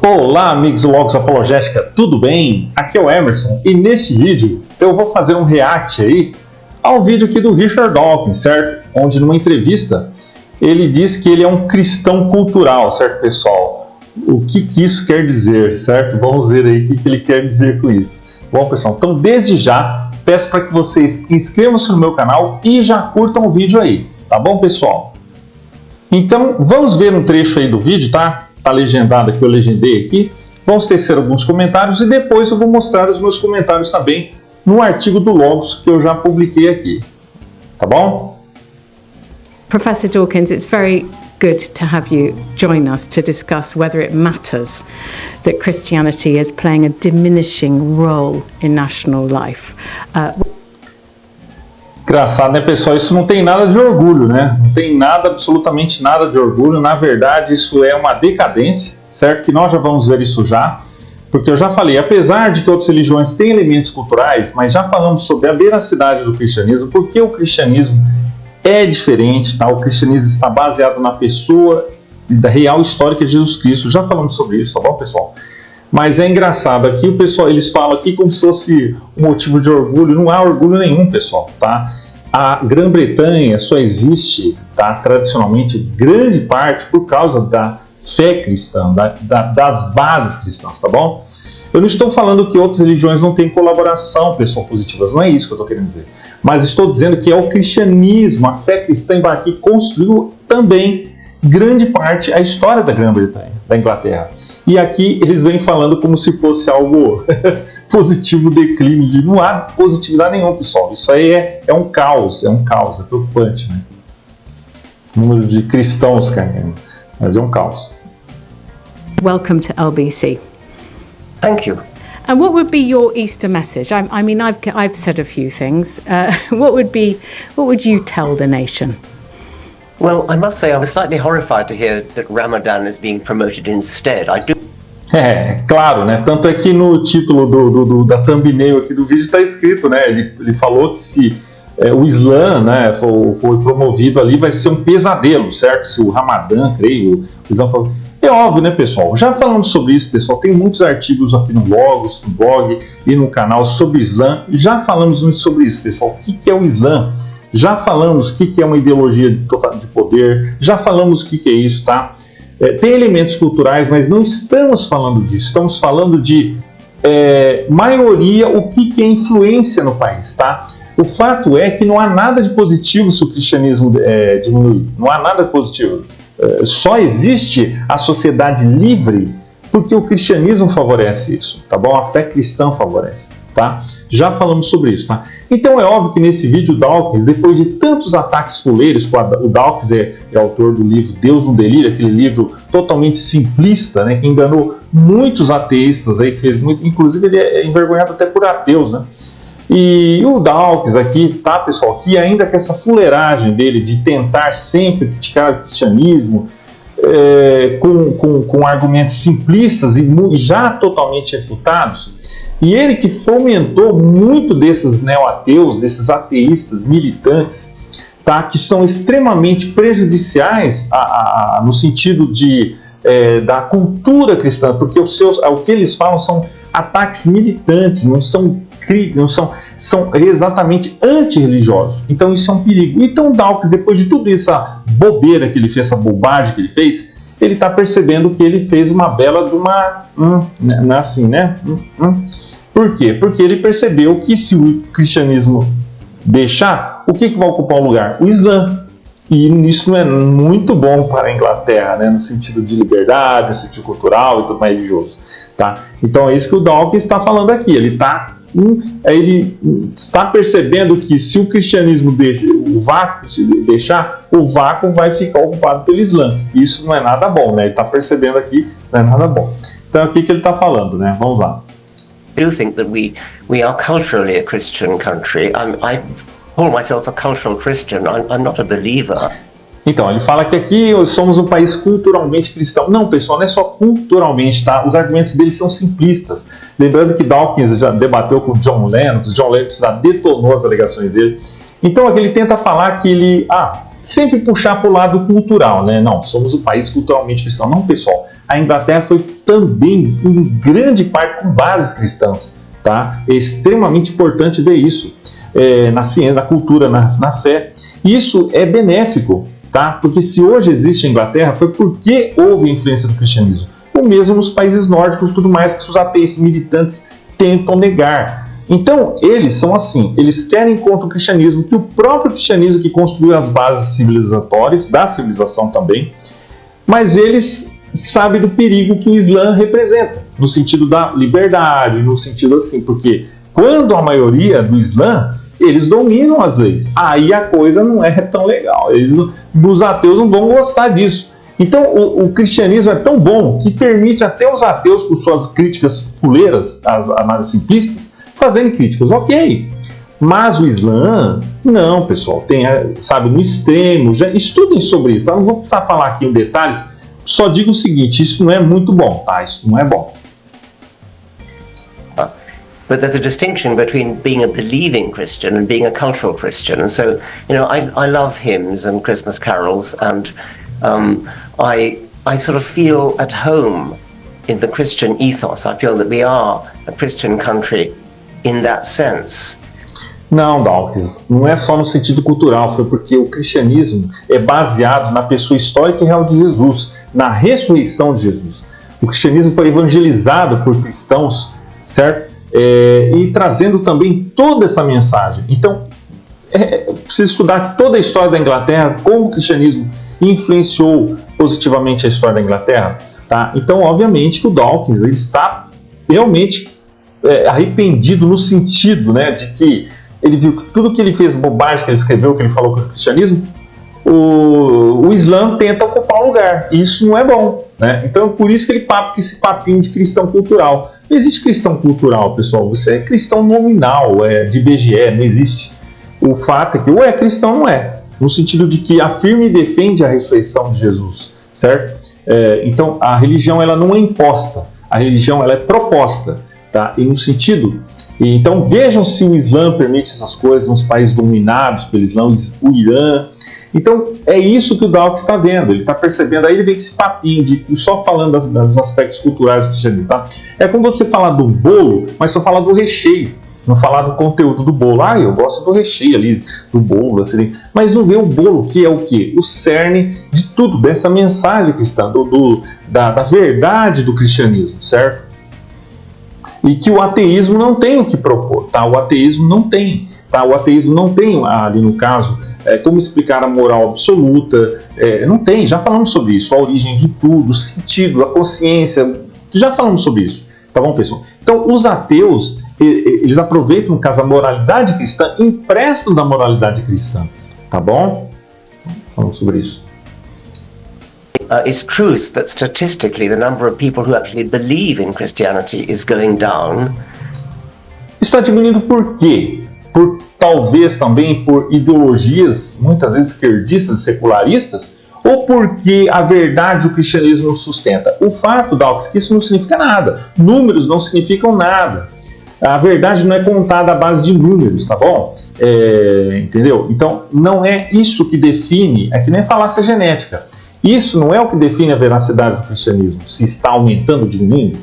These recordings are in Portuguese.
Olá, amigos do Logos Apologética, tudo bem? Aqui é o Emerson e nesse vídeo eu vou fazer um react aí ao vídeo aqui do Richard Dawkins, certo? Onde numa entrevista ele diz que ele é um cristão cultural, certo, pessoal? O que isso quer dizer, certo? Vamos ver aí o que ele quer dizer com isso. Bom, pessoal, então desde já peço para que vocês inscrevam-se no meu canal e já curtam o vídeo aí, tá bom, pessoal? Então vamos ver um trecho aí do vídeo, tá? Tá legendado aqui, eu legendei aqui. Vamos tecer alguns comentários e depois eu vou mostrar os meus comentários também no artigo do Logos que eu já publiquei aqui. Tá bom? Professor Dawkins, it's very good to have you join us to discuss whether it matters that Christianity is playing a diminishing role in national life. Engraçado, né, pessoal? Isso não tem nada de orgulho, né? Não tem nada, absolutamente nada de orgulho. Na verdade, isso é uma decadência, certo? Que nós já vamos ver isso já. Porque eu já falei, apesar de que outras religiões têm elementos culturais, mas já falamos sobre a veracidade do cristianismo, porque o cristianismo é diferente, tá? O cristianismo está baseado na pessoa da real histórica de Jesus Cristo. Já falamos sobre isso, tá bom, pessoal? Mas é engraçado, aqui o pessoal, eles falam aqui como se fosse um motivo de orgulho. Não há orgulho nenhum, pessoal, tá? A Grã-Bretanha só existe, tá, tradicionalmente, grande parte por causa da fé cristã, das bases cristãs, tá bom? Eu não estou falando que outras religiões não têm colaboração, pessoal, positivas, não é isso que eu estou querendo dizer. Mas estou dizendo que é o cristianismo, a fé cristã que construiu também grande parte a história da Grã-Bretanha, da Inglaterra. E aqui eles vêm falando como se fosse algo positivo, declínio. Não há positividade nenhuma, pessoal. Isso aí é um caos, é preocupante, né? O número de cristãos caindo, mas é um caos. Welcome to LBC. Thank you. And what would be your Easter message? I mean, I've said a few things. What would you tell the nation? Well, I must say I was slightly horrified to hear that Ramadan is being promoted instead. I do. É, claro, né? Tanto é que no título da thumbnail aqui do vídeo está escrito, né? Ele falou que se o Islã, né, for promovido ali, vai ser um pesadelo, certo? Se o Ramadã, creio, o Islã falou. É óbvio, né, pessoal? Já falamos sobre isso, pessoal. Tem muitos artigos aqui no Logos, no blog e no canal sobre Islã. Já falamos muito sobre isso, pessoal. O que é o Islã? Já falamos o que é uma ideologia de poder. Já falamos o que é isso, tá? Tem elementos culturais, mas não estamos falando disso. Estamos falando de maioria, o que é influência no país, tá? O fato é que não há nada de positivo se o cristianismo diminuir. Não há nada de positivo. Só existe a sociedade livre porque o cristianismo favorece isso, tá bom? A fé cristã favorece, tá? Já falamos sobre isso, tá? Então é óbvio que nesse vídeo o Dawkins, depois de tantos ataques fuleiros, o Dawkins é autor do livro Deus no Delírio, aquele livro totalmente simplista, né, que enganou muitos ateístas, aí, que fez muito, inclusive ele é envergonhado até por ateus, né? E o Dawkins aqui, tá, pessoal, que ainda com essa fuleiragem dele de tentar sempre criticar o cristianismo com argumentos simplistas e já totalmente refutados, e ele que fomentou muito desses neo-ateus, desses ateístas militantes, tá, que são extremamente prejudiciais no sentido da cultura cristã, porque o que eles falam são ataques militantes, são exatamente antirreligiosos. Então isso é um perigo. Então Dawkins, depois de tudo isso, essa bobeira que ele fez, essa bobagem que ele fez, ele está percebendo que ele fez uma bela de uma... assim, né? Por quê? Porque ele percebeu que se o cristianismo deixar, o que vai ocupar o lugar? O Islã. E isso não é muito bom para a Inglaterra, né? No sentido de liberdade, no sentido cultural e tudo mais religioso. Tá? Então é isso que o Dawkins está falando aqui. Ele está percebendo que se o cristianismo deixar, o vácuo vai ficar ocupado pelo Islã. Isso não é nada bom, né? Ele está percebendo aqui que não é nada bom. Então é o que ele está falando, né? Vamos lá. I do think that we are culturally a Christian country. I call myself a cultural Christian. I'm not a believer. Então, ele fala que aqui somos um país culturalmente cristão. Não, pessoal, não é só culturalmente, tá? Os argumentos dele são simplistas. Lembrando que Dawkins já debateu com John Lennox já detonou as alegações dele. Então, aqui ele tenta falar que ele sempre puxar para o lado cultural, né? Não, somos um país culturalmente cristão. Não, pessoal. a Inglaterra foi também, em grande parte, com bases cristãs. Tá? É extremamente importante ver isso na ciência, na cultura, na fé. Isso é benéfico, tá? Porque se hoje existe a Inglaterra, foi porque houve influência do cristianismo. Ou mesmo nos países nórdicos, tudo mais que os ateus militantes tentam negar. Então, eles são assim, eles querem contra o cristianismo, que o próprio cristianismo que construiu as bases civilizatórias, da civilização também, mas eles sabem do perigo que o Islã representa, no sentido da liberdade, no sentido assim, porque quando a maioria do Islã, eles dominam as leis, aí a coisa não é tão legal, os ateus não vão gostar disso. Então o cristianismo é tão bom que permite até os ateus, com suas críticas fuleiras, as análises simplistas, fazerem críticas, ok. Mas o Islã, não, pessoal, tem, sabe, no extremo, já estudem sobre isso, tá? Não vou precisar falar aqui em detalhes, só digo o seguinte, isso não é muito bom, tá? Isso não é bom. But there's a distinction between being a believing Christian and being a cultural Christian. And so, I love hymns and Christmas carols, and I sort of feel at home in the Christian ethos. I feel that we are a Christian country in that sense. Não, Dawkins, não é só no sentido cultural, foi porque o cristianismo é baseado na pessoa histórica e real de Jesus, na ressurreição de Jesus. O cristianismo foi evangelizado por cristãos, certo? E trazendo também toda essa mensagem. Então, precisa estudar toda a história da Inglaterra, como o cristianismo influenciou positivamente a história da Inglaterra. Tá? Então, obviamente, que o Dawkins ele está realmente arrependido no sentido, né, de que ele viu que tudo que ele fez, bobagem que ele escreveu, que ele falou com o cristianismo, o Islã tenta ocupar o lugar. E isso não é bom. Né? Então, por isso que ele papo esse papinho de cristão cultural. Não existe cristão cultural, pessoal. Você é cristão nominal, de IBGE, não existe. O fato é que ou é cristão ou não é. No sentido de que afirma e defende a ressurreição de Jesus, certo? Então, a religião ela não é imposta. A religião ela é proposta. Tá? E no sentido... Então, vejam se o Islã permite essas coisas nos países dominados pelo Islã, o Irã. Então, é isso que o Dawkins está vendo, ele está percebendo, aí ele vem com esse papinho de só falando dos aspectos culturais do cristianismo, tá? É como você falar do bolo, mas só falar do recheio, não falar do conteúdo do bolo. Eu gosto do recheio ali, do bolo, assim, mas não vê o bolo, que é o quê? O cerne de tudo, dessa mensagem cristã, da verdade do cristianismo, certo? E que o ateísmo não tem o que propor, tá? O ateísmo não tem, tá? O ateísmo não tem, ali no caso... como explicar a moral absoluta, não tem, já falamos sobre isso, a origem de tudo, o sentido, a consciência, já falamos sobre isso, tá bom, pessoal? Então, os ateus, eles aproveitam, no caso, a moralidade cristã, emprestam da moralidade cristã, tá bom? Falamos sobre isso. It's true that statistically the number of people who actually believe in Christianity is going down. Está diminuindo por quê? Talvez também por ideologias, muitas vezes esquerdistas e secularistas, ou porque a verdade do cristianismo sustenta. O fato, Dawkins, que isso não significa nada. Números não significam nada. A verdade não é contada à base de números, tá bom? Entendeu? Então, não é isso que define, é que nem falácia genética. Isso não é o que define a veracidade do cristianismo, se está aumentando ou diminuindo.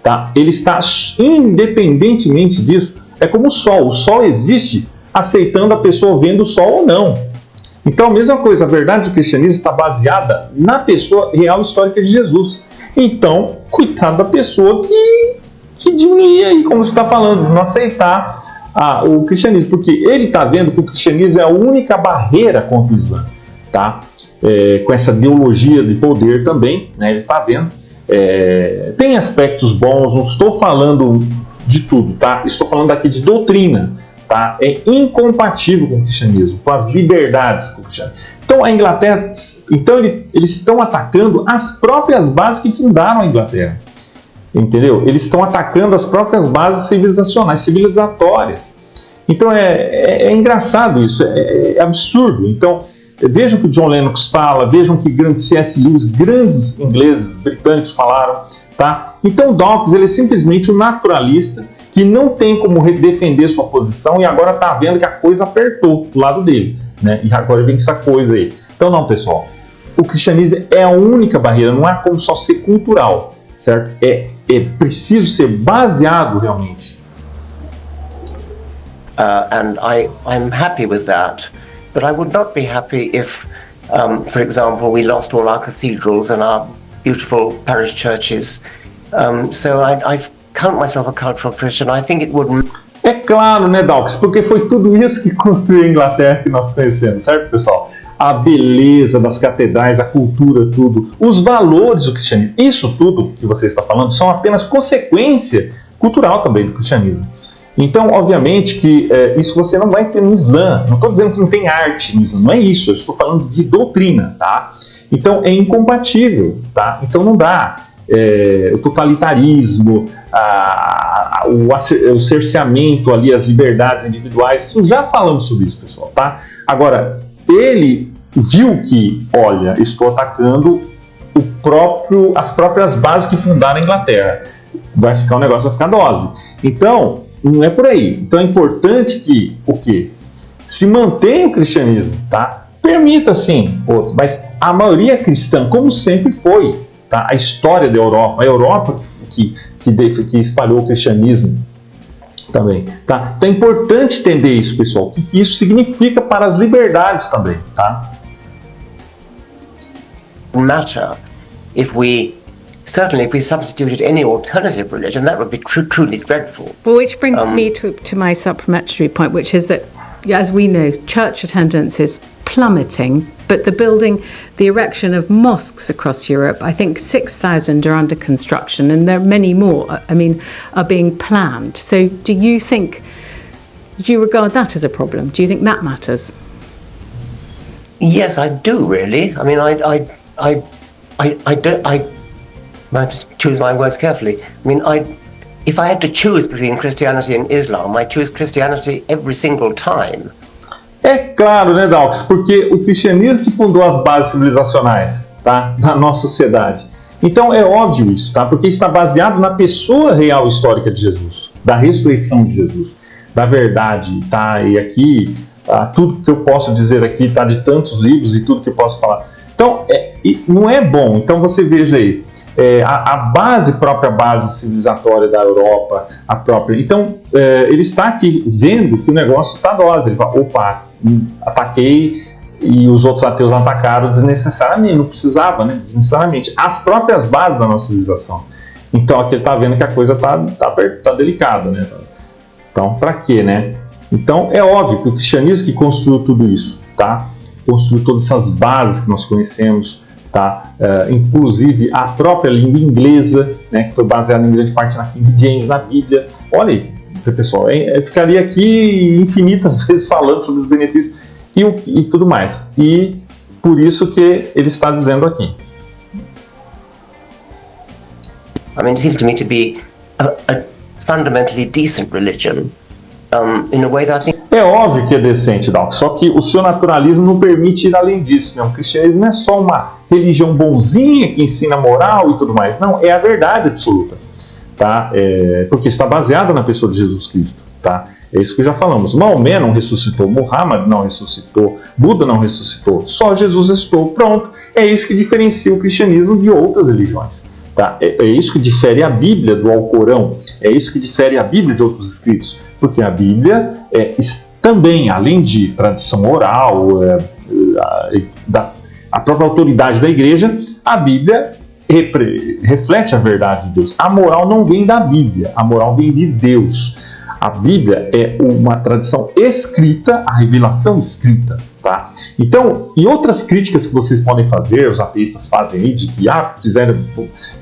Tá? Ele está, independentemente disso, é como o sol existe aceitando a pessoa vendo o sol ou não. Então, a mesma coisa, a verdade do cristianismo está baseada na pessoa real histórica de Jesus. Então, coitado da pessoa que diminuir aí, como você está falando, não aceitar o cristianismo, porque ele está vendo que o cristianismo é a única barreira contra o Islã, tá? Com essa ideologia de poder também, né? Ele está vendo. Tem aspectos bons, não estou falando de tudo, tá? Estou falando aqui de doutrina, tá? É incompatível com o cristianismo, com as liberdades do cristianismo. Então, a Inglaterra, eles estão atacando as próprias bases que fundaram a Inglaterra, entendeu? Eles estão atacando as próprias bases civilizacionais, civilizatórias. Então, é engraçado isso, é absurdo. Então, vejam o que o John Lennox fala, vejam o que C.S. Lewis, grandes ingleses, britânicos falaram, tá? Então, Dawkins, ele é simplesmente um naturalista que não tem como defender sua posição e agora está vendo que a coisa apertou do lado dele, né? E agora vem essa coisa aí. Então, não, pessoal, o cristianismo é a única barreira, não há como só ser cultural, certo? É preciso ser baseado realmente. And I'm happy with that, but I would not be happy if, for example, we lost all our cathedrals and our beautiful parish churches. So I count myself a cultural Christian. I think it would... É claro, né, Dawkins? Porque foi tudo isso que construiu a Inglaterra que nós conhecemos, certo, pessoal? A beleza das catedrais, a cultura, tudo, os valores do cristianismo. Isso tudo que você está falando são apenas consequência cultural também do cristianismo. Então, obviamente que isso você não vai ter no Islã. Não estou dizendo que não tem arte no Islã, não é isso. Eu estou falando de doutrina, tá? Então, é incompatível, tá? Então, não dá. O totalitarismo, o cerceamento ali, as liberdades individuais, já falamos sobre isso, pessoal, tá? Agora, ele viu que, olha, estou atacando as próprias bases que fundaram a Inglaterra. O negócio vai ficar dose. Então, não é por aí. Então é importante que o quê? Se mantenha o cristianismo, tá? Permita sim outros, mas a maioria é cristã, como sempre foi, tá? A história da Europa, a Europa que espalhou o cristianismo também, tá? Então é importante entender isso, pessoal, o que isso significa para as liberdades também, tá? Matter if we substituted any alternative religion, that would be truly dreadful. Well, which brings me to my supplementary point, which is that, as we know, church attendance is plummeting, but the erection of mosques across Europe, I think 6,000 are under construction, and there are many more, are being planned. So do you regard that as a problem? Do you think that matters? Yes, I do, really. I mean, I might choose my words carefully. I mean, if I had to choose between Christianity and Islam, I choose Christianity every single time. É claro, né, Dawkins? Porque o cristianismo que fundou as bases civilizacionais, tá, da nossa sociedade. Então é óbvio isso, tá? Porque está baseado na pessoa real histórica de Jesus, da ressurreição de Jesus, da verdade, tá? E aqui, tudo que eu posso dizer aqui tá de tantos livros e tudo que eu posso falar. Então, não é bom. Então você veja aí, a própria base civilizatória da Europa, a própria. Então, ele está aqui vendo que o negócio está dose. Ele fala, opa, ataquei e os outros ateus atacaram desnecessariamente, não precisava, né? Desnecessariamente. As próprias bases da nossa civilização. Então, aqui ele está vendo que a coisa tá delicada, né? Então, para quê, né? Então, é óbvio que o cristianismo que construiu tudo isso, tá? Construiu todas essas bases que nós conhecemos, tá? Inclusive a própria língua inglesa, né, que foi baseada em grande parte na King James, na Bíblia. Olha aí, pessoal, eu ficaria aqui infinitas vezes falando sobre os benefícios e tudo mais. E por isso que ele está dizendo aqui. I mean, it seems to me to be a fundamentally decent religion. In a way that I think... É óbvio que é decente, Dawkins, só que o seu naturalismo não permite ir além disso, né? O cristianismo não é só uma religião bonzinha que ensina moral e tudo mais, não, é a verdade absoluta, tá? Porque está baseada na pessoa de Jesus Cristo, tá? É isso que já falamos. Maomé não ressuscitou, Muhammad não ressuscitou, Buda não ressuscitou, só Jesus ressuscitou, pronto. É isso que diferencia o cristianismo de outras religiões. Tá? É isso que difere a Bíblia do Alcorão, é isso que difere a Bíblia de outros escritos, porque a Bíblia também, além de tradição oral, a própria autoridade da igreja, a Bíblia reflete a verdade de Deus. A moral não vem da Bíblia, a moral vem de Deus. A Bíblia é uma tradição escrita, a revelação escrita, tá? Então, e outras críticas que vocês podem fazer, os ateístas fazem aí, de que fizeram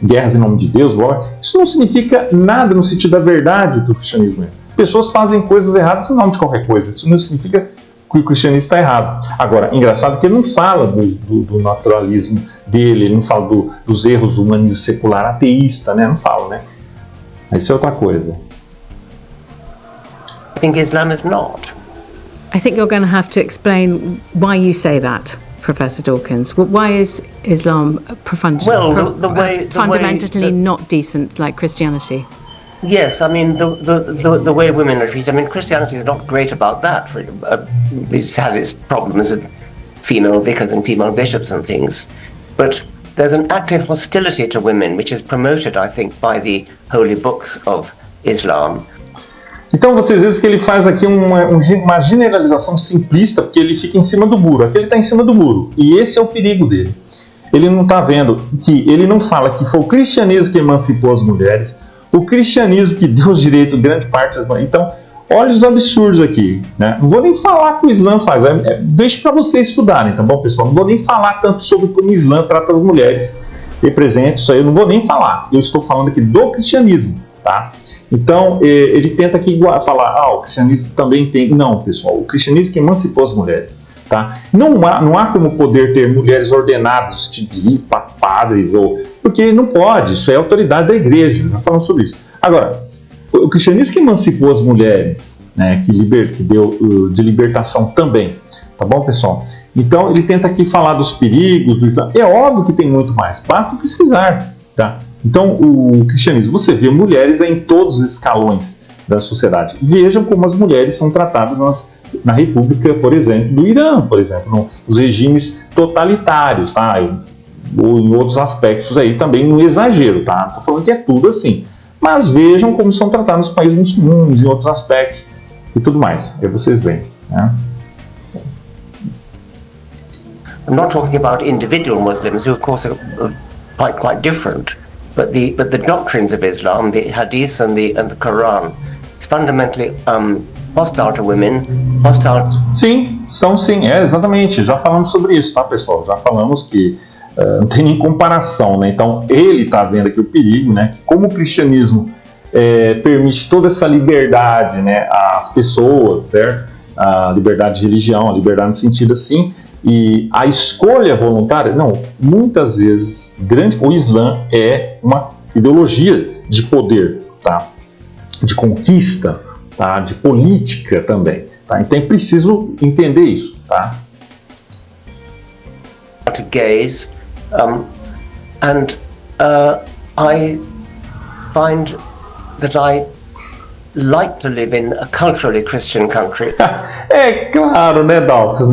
guerras em nome de Deus, isso não significa nada no sentido da verdade do cristianismo. Pessoas fazem coisas erradas em nome de qualquer coisa, isso não significa que o cristianismo está errado. Agora, engraçado que ele não fala do naturalismo dele, ele não fala dos erros do humanismo secular ateísta, né? Não fala, né? Isso é outra coisa. I think Islam is not. I think you're going to have to explain why you say that, Professor Dawkins. Why is Islam fundamentally not decent like Christianity? Yes, I mean, the way women are treated. I mean, Christianity is not great about that. It's had its problems with female vicars and female bishops and things. but there's an active hostility to women, which is promoted, I think, by the holy books of Islam. Então vocês veem que ele faz aqui uma generalização simplista, porque ele fica em cima do muro. Aqui ele está em cima do muro, e esse é o perigo dele. Ele não está vendo que ele não fala que foi o cristianismo que emancipou as mulheres, o cristianismo que deu direito a grande parte das mulheres. Então, olha os absurdos aqui, né? Não vou nem falar que o Islã faz, deixa para vocês estudarem, tá bom, pessoal? Não vou nem falar tanto sobre como o Islã trata as mulheres representa isso aí, eu não vou nem falar. Eu estou falando aqui do cristianismo, tá? Então, ele tenta aqui falar, o cristianismo também tem... Não, pessoal, o cristianismo que emancipou as mulheres, tá? Não há como poder ter mulheres ordenadas, de padres, porque não pode, isso é autoridade da igreja, nós falamos sobre isso. Agora, o cristianismo que emancipou as mulheres, né, que deu de libertação também, tá bom, pessoal? Então, ele tenta aqui falar dos perigos do Islã. É óbvio que tem muito mais, basta pesquisar, tá? Então, o cristianismo, você vê mulheres em todos os escalões da sociedade. Vejam como as mulheres são tratadas na República, por exemplo, do Irã, por exemplo, nos regimes totalitários, tá? Ou em outros aspectos aí também no exagero, tá? Não estou falando que é tudo assim. Mas vejam como são tratados nos países muçulmanos, em outros aspectos e tudo mais. Aí vocês veem, né? I'm not talking about individual Muslims, who of course are quite different, but the doctrines of Islam, the Hadith and the Quran, is fundamentally hostile to women, hostile. Sim, exatamente. Já falamos sobre isso, tá, pessoal? Já falamos que não tem nem comparação, né? Então ele está vendo aqui o perigo, né? Que como o cristianismo permite toda essa liberdade, né, às pessoas, certo? A liberdade de religião, a liberdade no sentido assim, e a escolha voluntária, não, muitas vezes o Islã é uma ideologia de poder, tá? De conquista, tá? De política também, tá? Então é preciso entender isso, tá? To gays, and I find that I like to live in a culturally Christian country. É claro, né, Dawkins?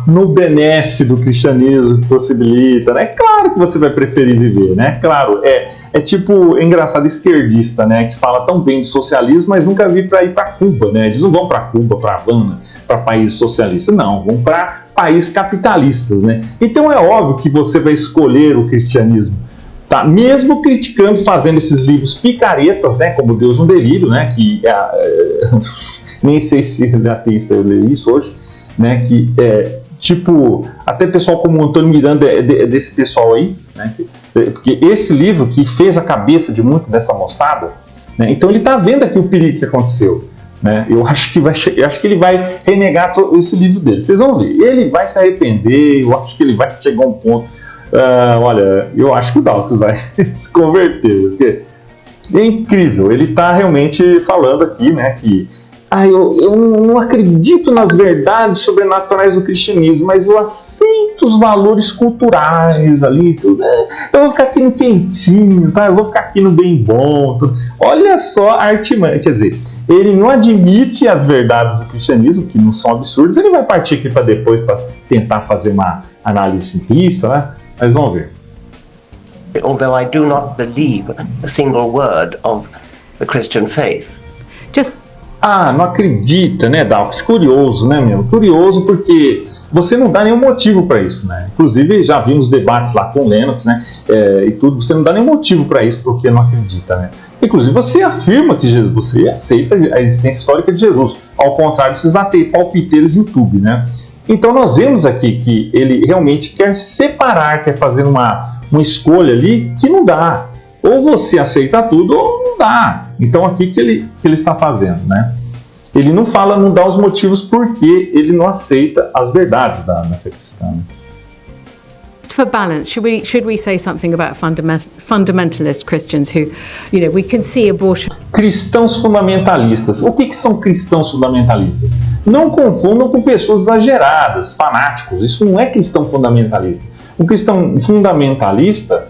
No benesse do cristianismo que possibilita, né? É claro que você vai preferir viver, né? Claro, é tipo engraçado esquerdista, né? Que fala tão bem de socialismo, mas nunca vi para ir para Cuba, né? Eles não vão para Cuba, para Havana, para países socialistas, não, vão para países capitalistas, né? Então é óbvio que você vai escolher o cristianismo. Tá, mesmo criticando, fazendo esses livros picaretas, né, como Deus no Delírio, né, que nem sei se é ateísta eu li isso hoje, né, que tipo, até pessoal como o Antônio Miranda é desse pessoal aí, né, porque esse livro que fez a cabeça de muito dessa moçada, né, então ele está vendo aqui o perigo que aconteceu, né, eu acho que ele vai renegar esse livro dele, vocês vão ver, ele vai se arrepender, eu acho que ele vai chegar a um ponto. Olha, eu acho que o Dawkins vai se converter, porque é incrível, ele está realmente falando aqui, né, que eu não acredito nas verdades sobrenaturais do cristianismo, mas eu aceito os valores culturais ali, tudo, né? Eu vou ficar aqui no quentinho, tá? Eu vou ficar aqui no bem bom, tudo. Olha só a artimanha, quer dizer, ele não admite as verdades do cristianismo, que não são absurdas, ele vai partir aqui para depois para tentar fazer uma análise simplista, né? Mas vamos ver. Although I do not believe a single word of the Christian faith. Não acredita, né, Dawkins? Curioso, né, meu? Curioso porque você não dá nenhum motivo para isso, né? Inclusive, já vimos debates lá com Lennox, né, e tudo, você não dá nenhum motivo para isso porque não acredita, né? Inclusive, você afirma que você aceita a existência histórica de Jesus, ao contrário desses palpiteiros de YouTube, né? Então, nós vemos aqui que ele realmente quer separar, quer fazer uma escolha ali que não dá. Ou você aceita tudo ou não dá. Então aqui que ele está fazendo, né? Ele não fala, não dá os motivos por que ele não aceita as verdades da fé cristã. For balance, should we say something about fundamentalist Christians who, we can see abortion? Cristãos fundamentalistas. O que são cristãos fundamentalistas? Não confundam com pessoas exageradas, fanáticos. Isso não é cristão fundamentalista. Um cristão fundamentalista,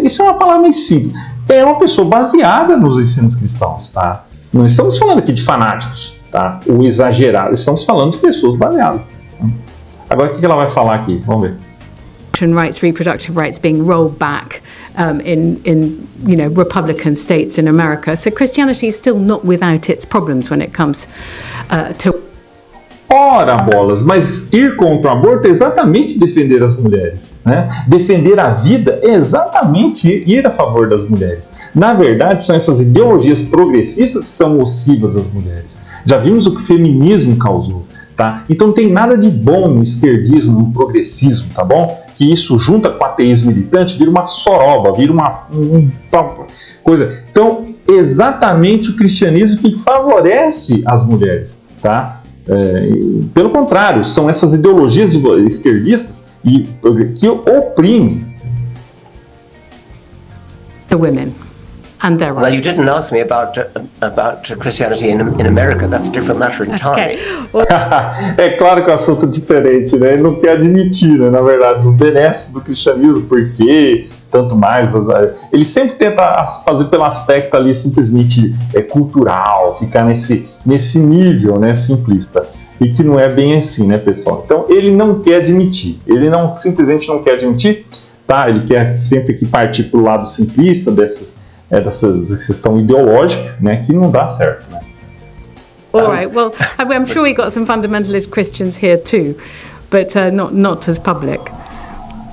isso é uma palavra meio simples. É uma pessoa baseada nos ensinos cristãos, tá? Não estamos falando aqui de fanáticos, tá? Ou exagerados. Estamos falando de pessoas baseadas. Agora, o que ela vai falar aqui? Vamos ver. abortion rights, reproductive rights being rolled back in Republican states in America. So Christianity is still not without its problems when it comes to... Ora bolas, mas ir contra o aborto é exatamente defender as mulheres, né? Defender a vida é exatamente ir a favor das mulheres. Na verdade, são essas ideologias progressistas que são nocivas às mulheres. Já vimos o que o feminismo causou, tá? Então não tem nada de bom no esquerdismo, no progressismo, tá bom? Que isso junta com o ateísmo militante, vira uma soroba, vira uma coisa. Então, exatamente o cristianismo que favorece as mulheres, tá? Pelo contrário, são essas ideologias esquerdistas que oprimem the women and their rights. Well, you didn't ask me about Christianity in America. That's a different matter entirely. É claro que o assunto é diferente, né? Ele não quer admitir, né, na verdade, os benesses do cristianismo, porque tanto mais. Ele sempre tenta fazer pelo aspecto ali simplesmente cultural, ficar nesse nível, né, simplista. E que não é bem assim, né, pessoal? Então ele não quer admitir, simplesmente não quer admitir, tá? Ele quer sempre que partir para o lado simplista dessa questão ideológica, né, que não dá certo, né? All right. Well, I'm sure we got some fundamentalist Christians here too, but not as public.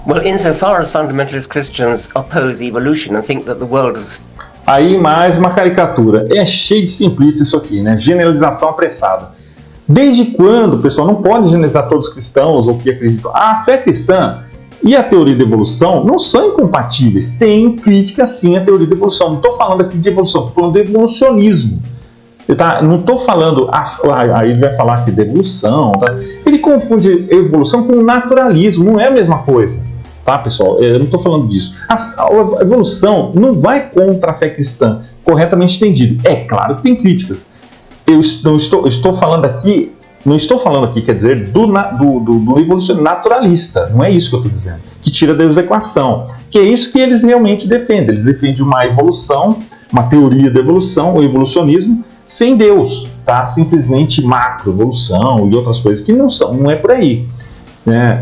Well, insofar as fundamentalist Christians oppose evolution and think that the world is... Aí mais uma caricatura. É cheio de simplista isso aqui, né? Generalização apressada. Desde quando, pessoal, não pode generalizar todos os cristãos ou que acreditam? A fé cristã e a teoria da evolução não são incompatíveis. Tem crítica sim à teoria da evolução. Não estou falando aqui de evolução, estou falando de evolucionismo. Tá? Não estou falando... Aí ele vai falar aqui de evolução. Tá? Ele confunde evolução com naturalismo. Não é a mesma coisa. Tá, pessoal? Eu não estou falando disso. A evolução não vai contra a fé cristã, corretamente entendido. É claro que tem críticas. Eu estou falando aqui, não estou falando aqui, quer dizer, do evolucionismo naturalista. Não é isso que eu estou dizendo. Que tira Deus da equação. Que é isso que eles realmente defendem. Eles defendem uma evolução, uma teoria da evolução, o evolucionismo, sem Deus. Tá? Simplesmente macroevolução e outras coisas que não é por aí.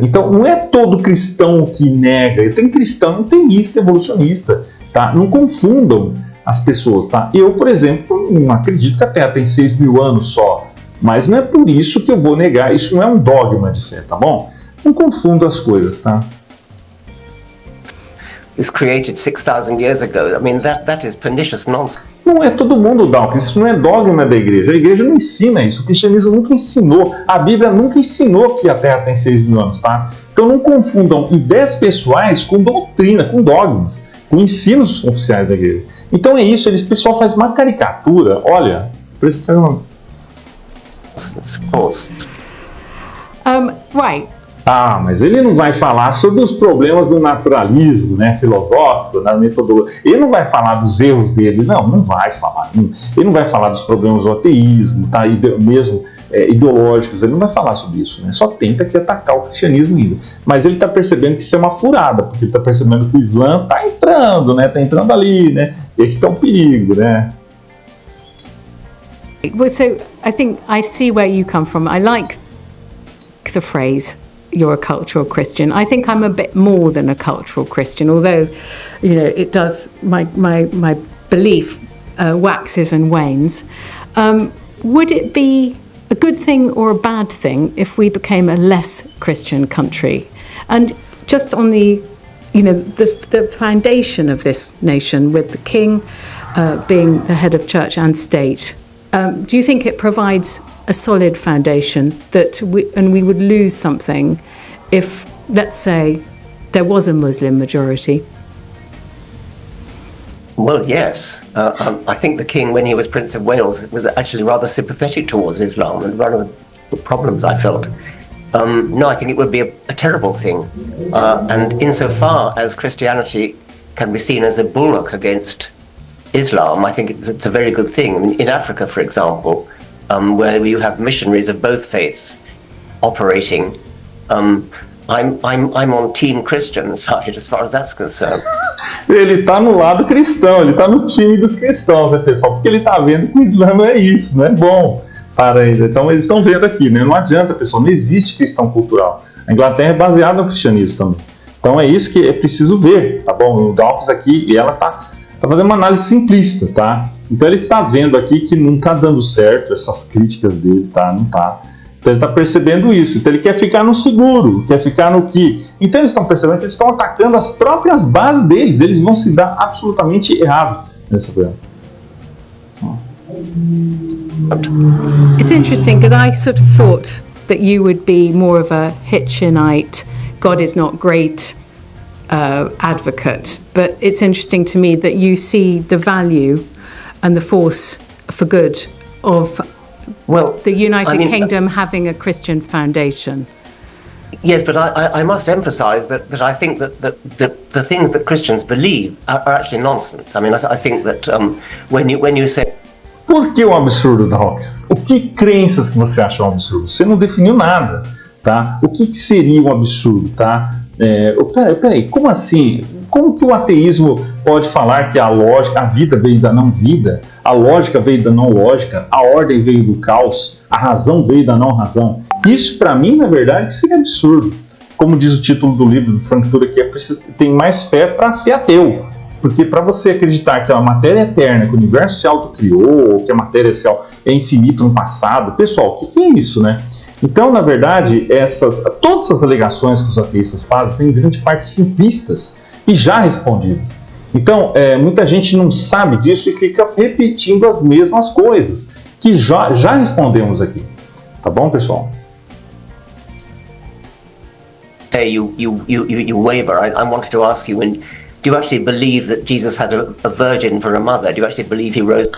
Então, não é todo cristão que nega. Tem cristão teísta, evolucionista. Tá? Não confundam as pessoas. Tá? Eu, por exemplo, não acredito que a Terra tem 6 mil anos só. Mas não é por isso que eu vou negar. Isso não é um dogma de fé, tá bom? Não confunda as coisas, tá? Was created 6,000 years ago. I mean, that is pernicious nonsense. Não é todo mundo dogma, isso não é dogma da igreja. A igreja não ensina isso, o cristianismo nunca ensinou, a Bíblia nunca ensinou que a Terra tem 6 mil anos, tá? Então não confundam ideias pessoais com doutrina, com dogmas, com ensinos oficiais da igreja. Então é isso, o pessoal faz uma caricatura, olha, Right. Ah, mas ele não vai falar sobre os problemas do naturalismo, né, filosófico, da metodologia. Ele não vai falar dos erros dele, não vai falar. Ele não vai falar dos problemas do ateísmo, tá, mesmo ideológicos, ele não vai falar sobre isso, né? Só tenta aqui atacar o cristianismo ainda. Mas ele está percebendo que isso é uma furada, porque ele está percebendo que o Islã está entrando, né, está entrando ali, né, e aqui está um perigo, né. Well, so I think I see where you come from. I like the phrase, you're a cultural Christian. I think I'm a bit more than a cultural Christian, although, it does, my belief waxes and wanes. Would it be a good thing or a bad thing if we became a less Christian country? And just on the foundation of this nation, with the king being the head of church and state, do you think it provides a solid foundation that we would lose something if, let's say, there was a Muslim majority? Well, yes. I think the king, when he was Prince of Wales, was actually rather sympathetic towards Islam and one of the problems I felt. No, I think it would be a terrible thing. And insofar as Christianity can be seen as a bulwark against Islam, I think it's a very good thing. I mean, in Africa, for example, where you have missionaries of both faiths operating, I'm on Team Christian side as far as that's concerned. Ele está no lado cristão, ele está no time dos cristãos, né, pessoal? Porque ele está vendo que o Islã não é isso, não é bom para ele. Então eles estão vendo aqui, né? Não adianta, pessoal, não existe cristão cultural. A Inglaterra é baseada no cristianismo também. Então é isso que é preciso ver, tá bom? O Dawkins aqui, e ela tá fazendo uma análise simplista, tá? Então ele está vendo aqui que não está dando certo essas críticas dele, tá? Não tá. Então ele está percebendo isso. Então ele quer ficar no seguro, quer ficar no que. Então eles estão percebendo que eles estão atacando as próprias bases deles. Eles vão se dar absolutamente errado nessa coisa. It's interesting because I sort of thought that you would be more of a Hitchinite, God is not great advocate. But it's interesting to me that you see the value and the force for good of the United Kingdom having a Christian foundation. Yes, but I must emphasize that I think that the things that Christians believe are actually nonsense. I mean, I think that when you say... Por que um absurdo, Dawkins? O que crenças que você acha um absurdo? Você não definiu nada, tá? O que seria um absurdo, tá? Peraí, como assim? Como que o ateísmo pode falar que a lógica, a vida veio da não vida, a lógica veio da não lógica, a ordem veio do caos, a razão veio da não razão? Isso, para mim, na verdade, seria absurdo. Como diz o título do livro do Frank Turek, que é preciso ter mais fé para ser ateu. Porque para você acreditar que a matéria é eterna, que o universo se autocriou, ou que a matéria é infinita no passado, pessoal, o que é isso, né? Então, na verdade, todas essas alegações que os ateístas fazem são em grande parte simplistas e já respondidas. Então, muita gente não sabe disso e fica repetindo as mesmas coisas que já respondemos aqui. Tá bom, pessoal? You waver. I wanted to ask you, do you actually believe that Jesus had a virgin for a mother? Do you actually believe he rose?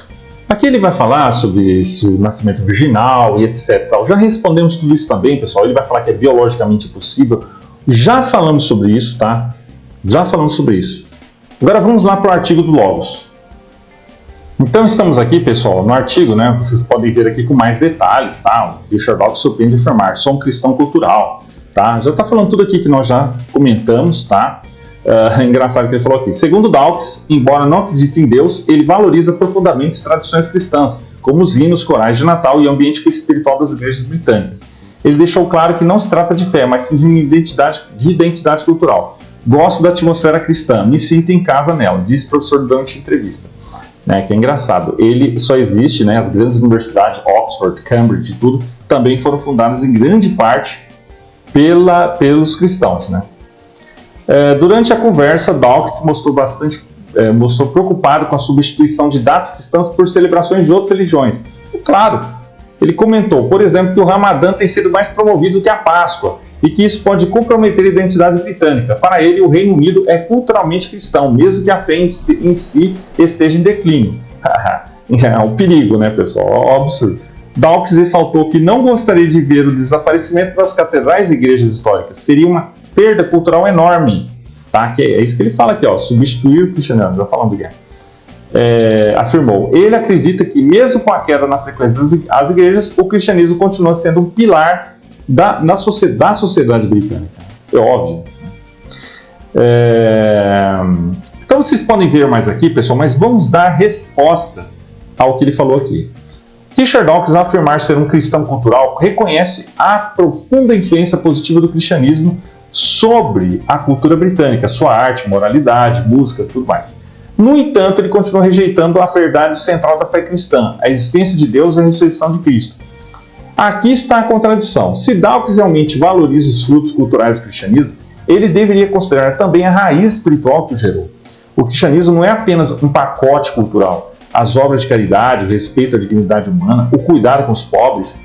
Aqui ele vai falar sobre o nascimento virginal e etc. Já respondemos tudo isso também, pessoal. Ele vai falar que é biologicamente possível. Já falamos sobre isso, tá? Já falamos sobre isso. Agora vamos lá para o artigo do Logos. Então estamos aqui, pessoal, no artigo, né? Vocês podem ver aqui com mais detalhes, tá? O Richard Dawkins surpreende afirmar: sou um cristão cultural, tá? Já está falando tudo aqui que nós já comentamos, tá? É engraçado que ele falou aqui. Segundo Dawkins, embora não acredite em Deus, ele valoriza profundamente as tradições cristãs, como os hinos, corais de Natal e o ambiente espiritual das igrejas britânicas. Ele deixou claro que não se trata de fé, mas sim de identidade cultural. Gosto da atmosfera cristã, me sinto em casa nela, disse o professor durante a entrevista. Né, que é engraçado. Ele só existe, né, as grandes universidades, Oxford, Cambridge e tudo, também foram fundadas em grande parte pelos cristãos, né? Durante a conversa, Dawkins se mostrou preocupado com a substituição de datas cristãs por celebrações de outras religiões. E claro, ele comentou, por exemplo, que o Ramadã tem sido mais promovido que a Páscoa e que isso pode comprometer a identidade britânica. Para ele, o Reino Unido é culturalmente cristão, mesmo que a fé em si esteja em declínio. É um perigo, né, pessoal? É um absurdo. Dawkins ressaltou que não gostaria de ver o desaparecimento das catedrais e igrejas históricas. Seria uma perda cultural enorme, tá? Que é isso que ele fala aqui, ó, substituir o cristianismo, já falando de guerra. Afirmou, ele acredita que mesmo com a queda na frequência das igrejas, o cristianismo continua sendo um pilar da sociedade britânica. É óbvio. Então vocês podem ver mais aqui, pessoal, mas vamos dar resposta ao que ele falou aqui. Richard Dawkins, ao afirmar ser um cristão cultural, reconhece a profunda influência positiva do cristianismo sobre a cultura britânica, sua arte, moralidade, música e tudo mais. No entanto, ele continua rejeitando a verdade central da fé cristã, a existência de Deus e a ressurreição de Cristo. Aqui está a contradição. Se Dawkins realmente valoriza os frutos culturais do cristianismo, ele deveria considerar também a raiz espiritual que o gerou. O cristianismo não é apenas um pacote cultural. As obras de caridade, o respeito à dignidade humana, o cuidado com os pobres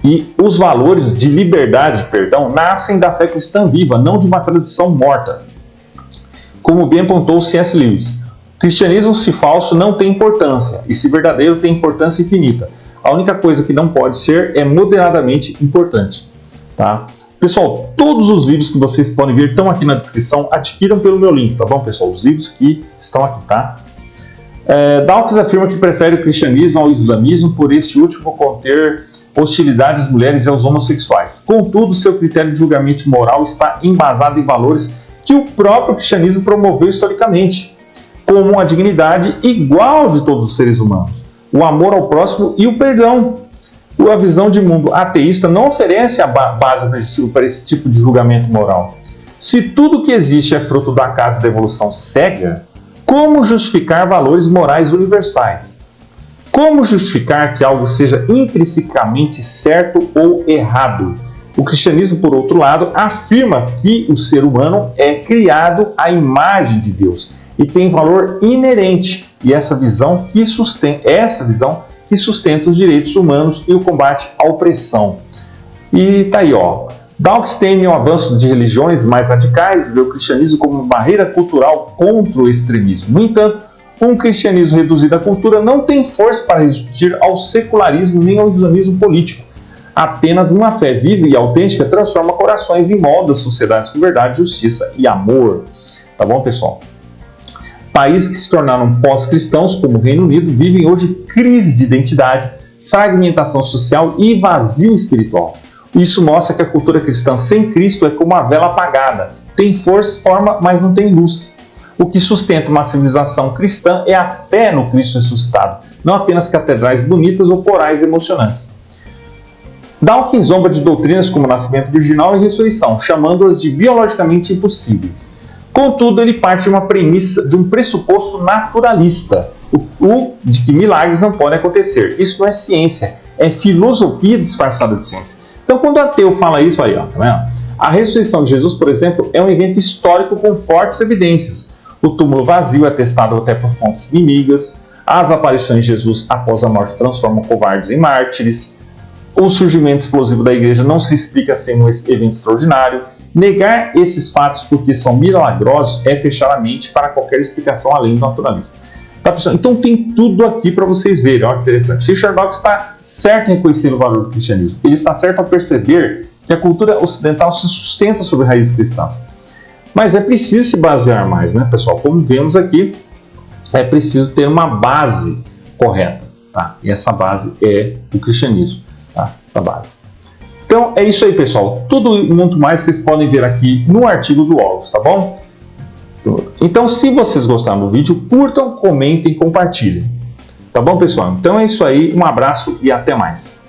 e os valores de liberdade e perdão nascem da fé cristã viva, não de uma tradição morta. Como bem apontou C.S. Lewis, cristianismo, se falso, não tem importância, e se verdadeiro, tem importância infinita. A única coisa que não pode ser é moderadamente importante. Tá? Pessoal, todos os livros que vocês podem ver estão aqui na descrição, adquiram pelo meu link, tá bom, pessoal? Os livros que estão aqui, tá? Dawkins afirma que prefere o cristianismo ao islamismo por este último conter hostilidade às mulheres e aos homossexuais. Contudo, seu critério de julgamento moral está embasado em valores que o próprio cristianismo promoveu historicamente, como a dignidade igual de todos os seres humanos, o amor ao próximo e o perdão. A visão de mundo ateísta não oferece a base para esse tipo de julgamento moral. Se tudo que existe é fruto do acaso da evolução cega, como justificar valores morais universais? Como justificar que algo seja intrinsecamente certo ou errado? O cristianismo, por outro lado, afirma que o ser humano é criado à imagem de Deus e tem valor inerente, e essa visão que sustenta os direitos humanos e o combate à opressão. E tá aí, ó. Dawkins teme o avanço de religiões mais radicais, vê o cristianismo como uma barreira cultural contra o extremismo. No entanto, um cristianismo reduzido à cultura não tem força para resistir ao secularismo nem ao islamismo político. Apenas uma fé viva e autêntica transforma corações e molda sociedades com verdade, justiça e amor. Tá bom, pessoal? Países que se tornaram pós-cristãos, como o Reino Unido, vivem hoje crise de identidade, fragmentação social e vazio espiritual. Isso mostra que a cultura cristã sem Cristo é como uma vela apagada. Tem força, forma, mas não tem luz. O que sustenta uma civilização cristã é a fé no Cristo ressuscitado, não apenas catedrais bonitas ou corais emocionantes. Dawkins zomba de doutrinas como nascimento virginal e ressurreição, chamando-as de biologicamente impossíveis. Contudo, ele parte de uma premissa, de um pressuposto naturalista, o de que milagres não podem acontecer. Isso não é ciência, é filosofia disfarçada de ciência. Então, quando o ateu fala isso aí, ó, tá vendo? A ressurreição de Jesus, por exemplo, é um evento histórico com fortes evidências. O túmulo vazio é atestado até por fontes inimigas, as aparições de Jesus após a morte transformam covardes em mártires, o surgimento explosivo da igreja não se explica sem um evento extraordinário. Negar esses fatos porque são milagrosos é fechar a mente para qualquer explicação além do naturalismo. Tá, pessoal? Então tem tudo aqui para vocês verem. Olha que interessante. Richard Dawkins está certo em reconhecer o valor do cristianismo. Ele está certo ao perceber que a cultura ocidental se sustenta sobre raízes cristãs. Mas é preciso se basear mais, né, pessoal? Como vemos aqui, é preciso ter uma base correta. Tá? E essa base é o cristianismo. Tá? Essa base. Então é isso aí, pessoal. Tudo e muito mais vocês podem ver aqui no artigo do Olgos, tá bom? Então, se vocês gostaram do vídeo, curtam, comentem e compartilhem. Tá bom, pessoal? Então é isso aí. Um abraço e até mais.